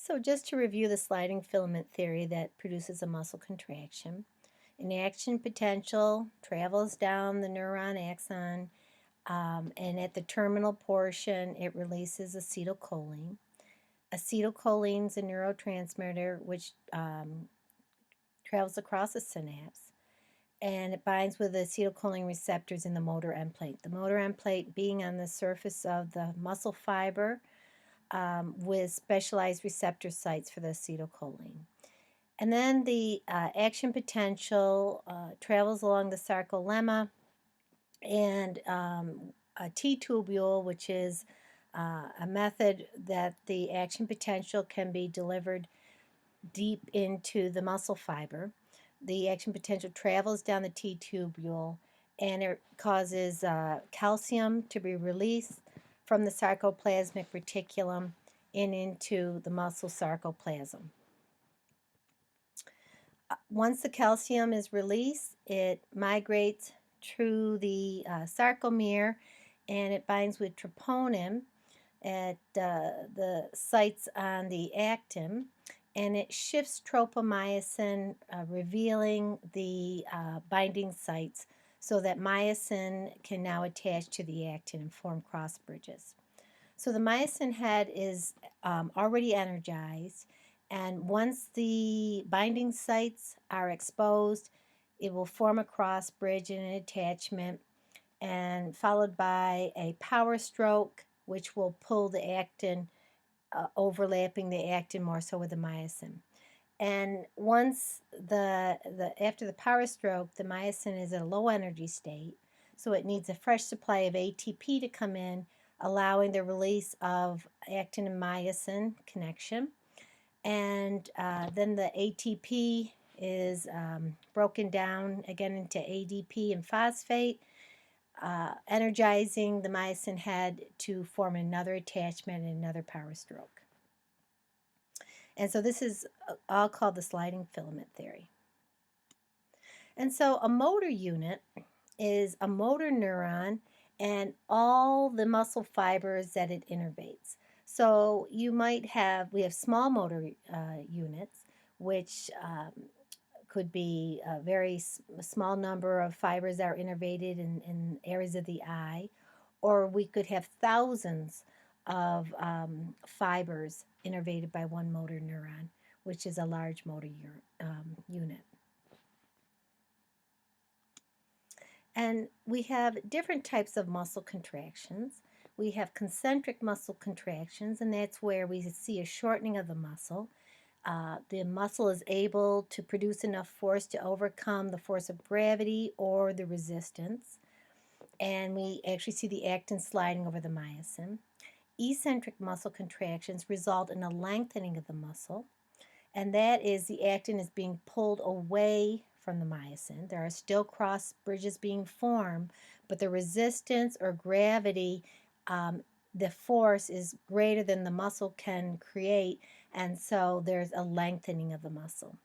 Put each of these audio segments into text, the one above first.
So just to review the sliding filament theory that produces a muscle contraction, an action potential travels down the neuron axon, and at the terminal portion, it releases acetylcholine. Acetylcholine is a neurotransmitter which travels across the synapse, and it binds with the acetylcholine receptors in the motor end plate. The motor end plate being on the surface of the muscle fiber with specialized receptor sites for the acetylcholine. And then the action potential travels along the sarcolemma and a T-tubule, which is a method that the action potential can be delivered deep into the muscle fiber. The action potential travels down the T-tubule and it causes calcium to be released from the sarcoplasmic reticulum and into the muscle sarcoplasm. Once the calcium is released, it migrates through the sarcomere and it binds with troponin at the sites on the actin, and it shifts tropomyosin, revealing the binding sites so that myosin can now attach to the actin and form cross bridges. So the myosin head is already energized, and once the binding sites are exposed, it will form a cross bridge and an attachment, and followed by a power stroke, which will pull the actin, overlapping the actin more so with the myosin. And once after the power stroke, the myosin is at a low energy state, so it needs a fresh supply of ATP to come in, allowing the release of actin and myosin connection. And then the ATP is broken down again into ADP and phosphate, energizing the myosin head to form another attachment and another power stroke. And so this is all called the sliding filament theory. And so a motor unit is a motor neuron and all the muscle fibers that it innervates. So we have small motor units, which could be a very small number of fibers that are innervated in areas of the eye, or we could have thousands of fibers innervated by one motor neuron, which is a large motor unit. And we have different types of muscle contractions. We have concentric muscle contractions, and that's where we see a shortening of the muscle. The muscle is able to produce enough force to overcome the force of gravity or the resistance, and we actually see the actin sliding over the myosin. Eccentric muscle contractions result in a lengthening of the muscle, and that is the actin is being pulled away from the myosin. There are still cross bridges being formed, but the resistance or gravity, the force is greater than the muscle can create, and so there's a lengthening of the muscle.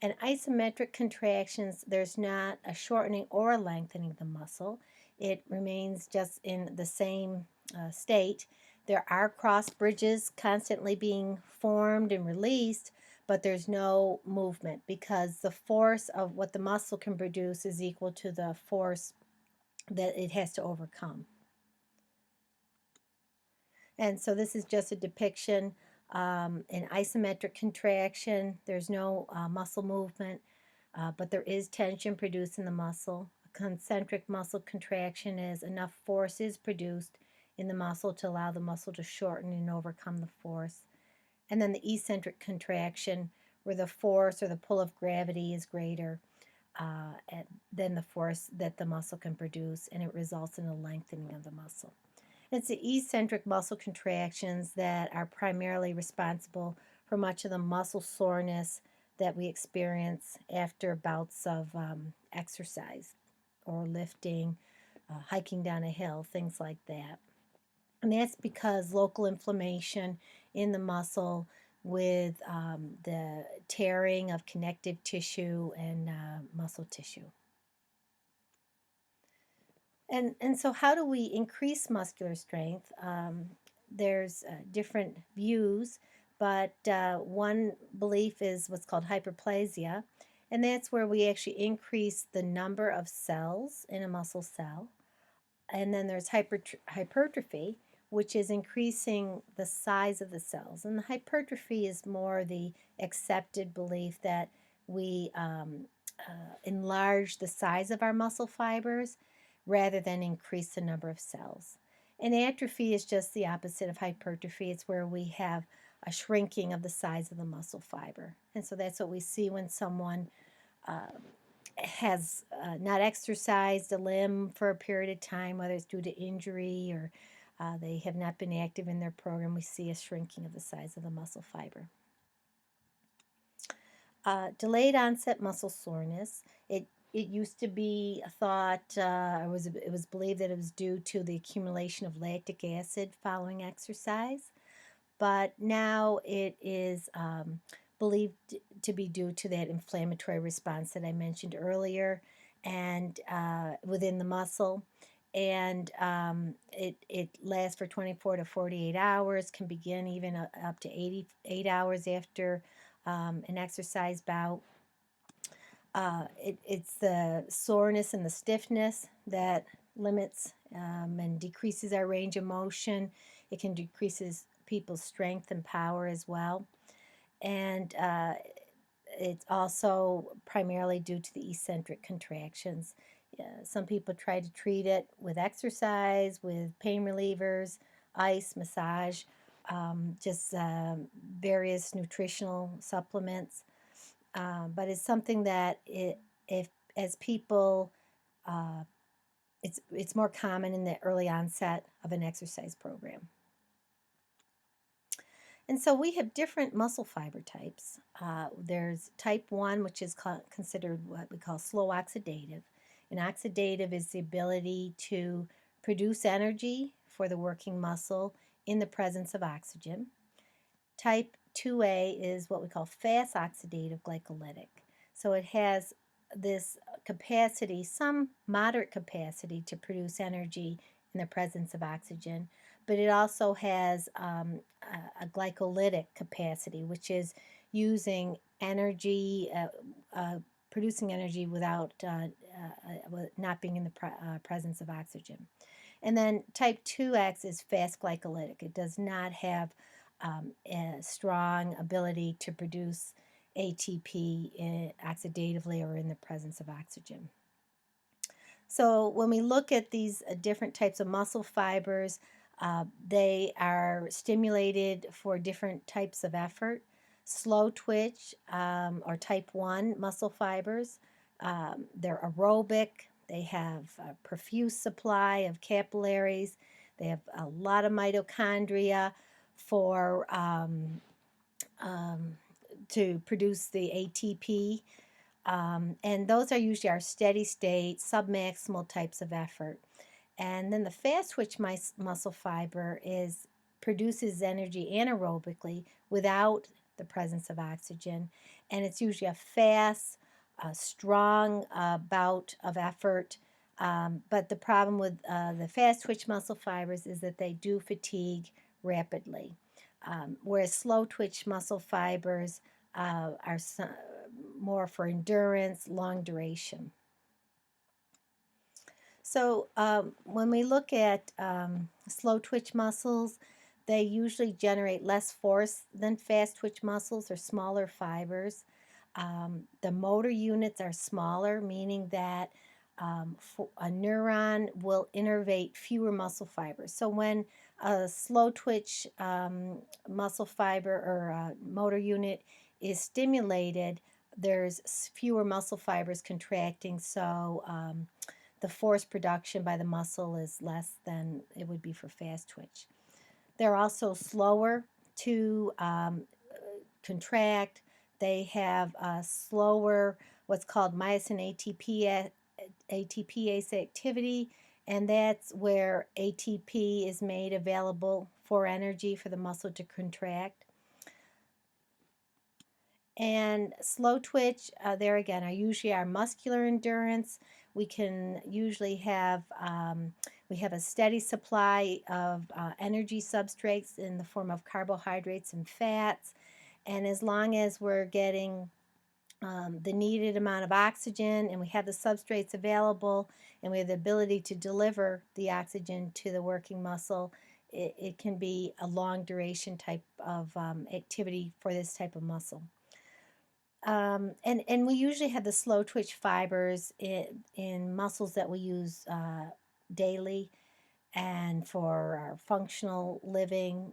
And isometric contractions, there's not a shortening or a lengthening of the muscle. It remains just in the same state. There are cross bridges constantly being formed and released, but there's no movement because the force of what the muscle can produce is equal to the force that it has to overcome. And so this is just a depiction. In isometric contraction, there's no muscle movement, but there is tension produced in the muscle. A concentric muscle contraction is enough force is produced in the muscle to allow the muscle to shorten and overcome the force. And then the eccentric contraction, where the force or the pull of gravity is greater than the force that the muscle can produce, and it results in a lengthening of the muscle. It's the eccentric muscle contractions that are primarily responsible for much of the muscle soreness that we experience after bouts of exercise or lifting, hiking down a hill, things like that. And that's because local inflammation in the muscle with the tearing of connective tissue and muscle tissue. And so how do we increase muscular strength? There's different views, But one belief is what's called hyperplasia, and that's where we actually increase the number of cells in a muscle cell. And then there's hypertrophy, which is increasing the size of the cells. And the hypertrophy is more the accepted belief that we enlarge the size of our muscle fibers rather than increase the number of cells. And atrophy is just the opposite of hypertrophy. It's where we have a shrinking of the size of the muscle fiber. And so that's what we see when someone has not exercised a limb for a period of time, whether it's due to injury or they have not been active in their program. We see a shrinking of the size of the muscle fiber. Delayed onset muscle soreness. It used to be thought, it was believed that it was due to the accumulation of lactic acid following exercise, but now it is believed to be due to that inflammatory response that I mentioned earlier, and within the muscle. And it lasts for 24 to 48 hours, can begin even up to 88 hours after an exercise bout. It's the soreness and the stiffness that limits and decreases our range of motion. It can decreases people's strength and power as well. And it's also primarily due to the eccentric contractions. Some people try to treat it with exercise, with pain relievers, ice, massage, just various nutritional supplements. But it's something that if as people, uh, it's more common in the early onset of an exercise program. And so we have different muscle fiber types. There's type 1, which is considered what we call slow oxidative. And oxidative is the ability to produce energy for the working muscle in the presence of oxygen. Type 2A is what we call fast oxidative glycolytic. So it has this capacity, some moderate capacity to produce energy in the presence of oxygen, but it also has a glycolytic capacity, which is using energy, producing energy without not being in the presence of oxygen. And then type 2X is fast glycolytic. It does not have a strong ability to produce ATP oxidatively or in the presence of oxygen. So when we look at these different types of muscle fibers, they are stimulated for different types of effort. Slow twitch or type 1 muscle fibers, they're aerobic. They have a profuse supply of capillaries. They have a lot of mitochondria for to produce the ATP. And those are usually our steady state, submaximal types of effort. And then the fast twitch muscle fiber produces energy anaerobically without the presence of oxygen. And it's usually a fast, strong bout of effort. But the problem with the fast twitch muscle fibers is that they do fatigue rapidly. Whereas slow twitch muscle fibers are more for endurance, long duration. So when we look at slow twitch muscles, they usually generate less force than fast twitch muscles or smaller fibers. The motor units are smaller, meaning that a neuron will innervate fewer muscle fibers. So when a slow twitch muscle fiber or motor unit is stimulated, there's fewer muscle fibers contracting, so the force production by the muscle is less than it would be for fast twitch. They're also slower to contract. They have a slower, what's called myosin ATPase activity, and that's where ATP is made available for energy for the muscle to contract. And slow twitch, there again, are usually our muscular endurance. We can usually have, We have a steady supply of energy substrates in the form of carbohydrates and fats. And as long as we're getting the needed amount of oxygen and we have the substrates available and we have the ability to deliver the oxygen to the working muscle, it can be a long duration type of activity for this type of muscle. And we usually have the slow twitch fibers in muscles that we use daily and for our functional living,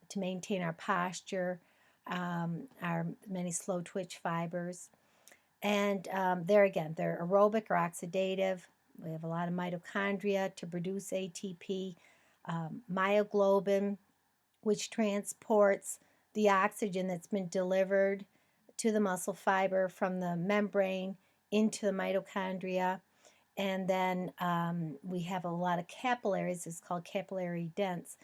to maintain our posture, our many slow twitch fibers. And there again, they're aerobic or oxidative. We have a lot of mitochondria to produce ATP, myoglobin, which transports the oxygen that's been delivered to the muscle fiber from the membrane into the mitochondria. And then we have a lot of capillaries. It's called capillary dense,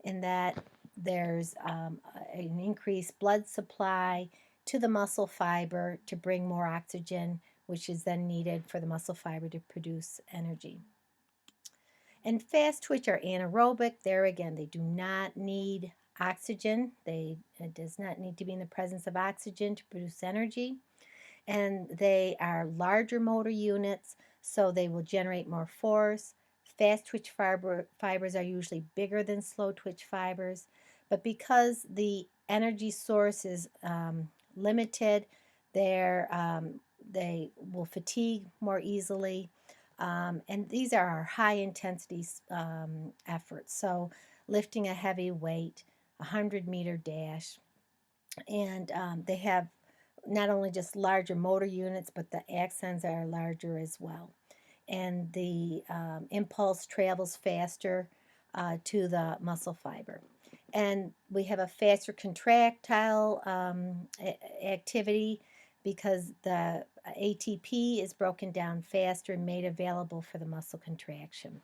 in that there's an increased blood supply to the muscle fiber to bring more oxygen, which is then needed for the muscle fiber to produce energy. And fast twitch are anaerobic. There again, they do not need oxygen. It does not need to be in the presence of oxygen to produce energy. And they are larger motor units, so they will generate more force. Fast twitch fibers are usually bigger than slow twitch fibers, but because the energy source is limited, they will fatigue more easily. And these are our high intensity efforts. So lifting a heavy weight, a 100-meter dash, and they have not only just larger motor units, but the axons are larger as well. And the impulse travels faster to the muscle fiber. And we have a faster contractile activity because the ATP is broken down faster and made available for the muscle contraction.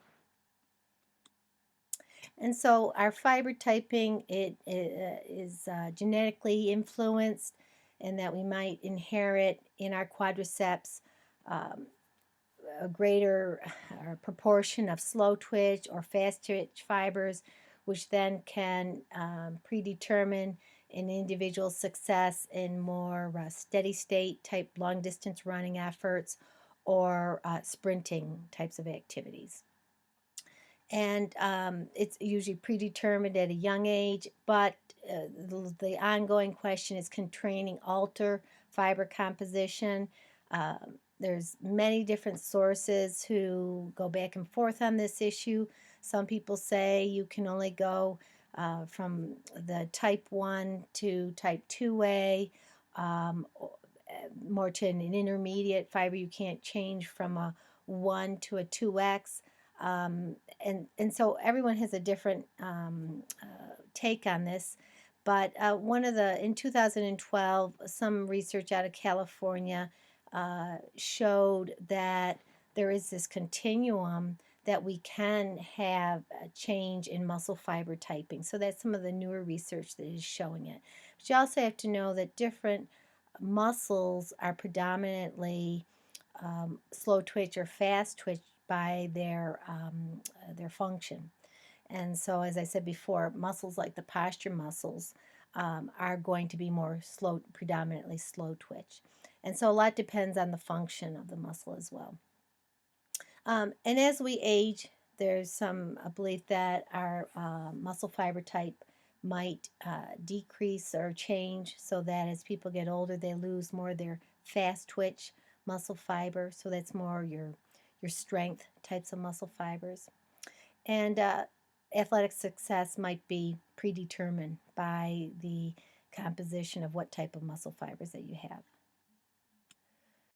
And so our fiber typing, it is genetically influenced, and that we might inherit in our quadriceps a greater proportion of slow twitch or fast twitch fibers, which then can predetermine an individual's success in more steady state type long distance running efforts or sprinting types of activities. And it's usually predetermined at a young age, but the ongoing question is, can training alter fiber composition? There's many different sources who go back and forth on this issue. Some people say you can only go from the type 1 to type 2A, more to an intermediate fiber. You can't change from a 1 to a 2X. And so everyone has a different take on this. But in 2012, some research out of California showed that there is this continuum that we can have a change in muscle fiber typing. So that's some of the newer research that is showing it. But you also have to know that different muscles are predominantly slow twitch or fast twitch by their function. And so, as I said before, muscles like the posture muscles are going to be more predominantly slow twitch. And so a lot depends on the function of the muscle as well. And as we age, there's some belief that our muscle fiber type might decrease or change, so that as people get older, they lose more of their fast twitch muscle fiber. So that's more your strength types of muscle fibers. And athletic success might be predetermined by the composition of what type of muscle fibers that you have.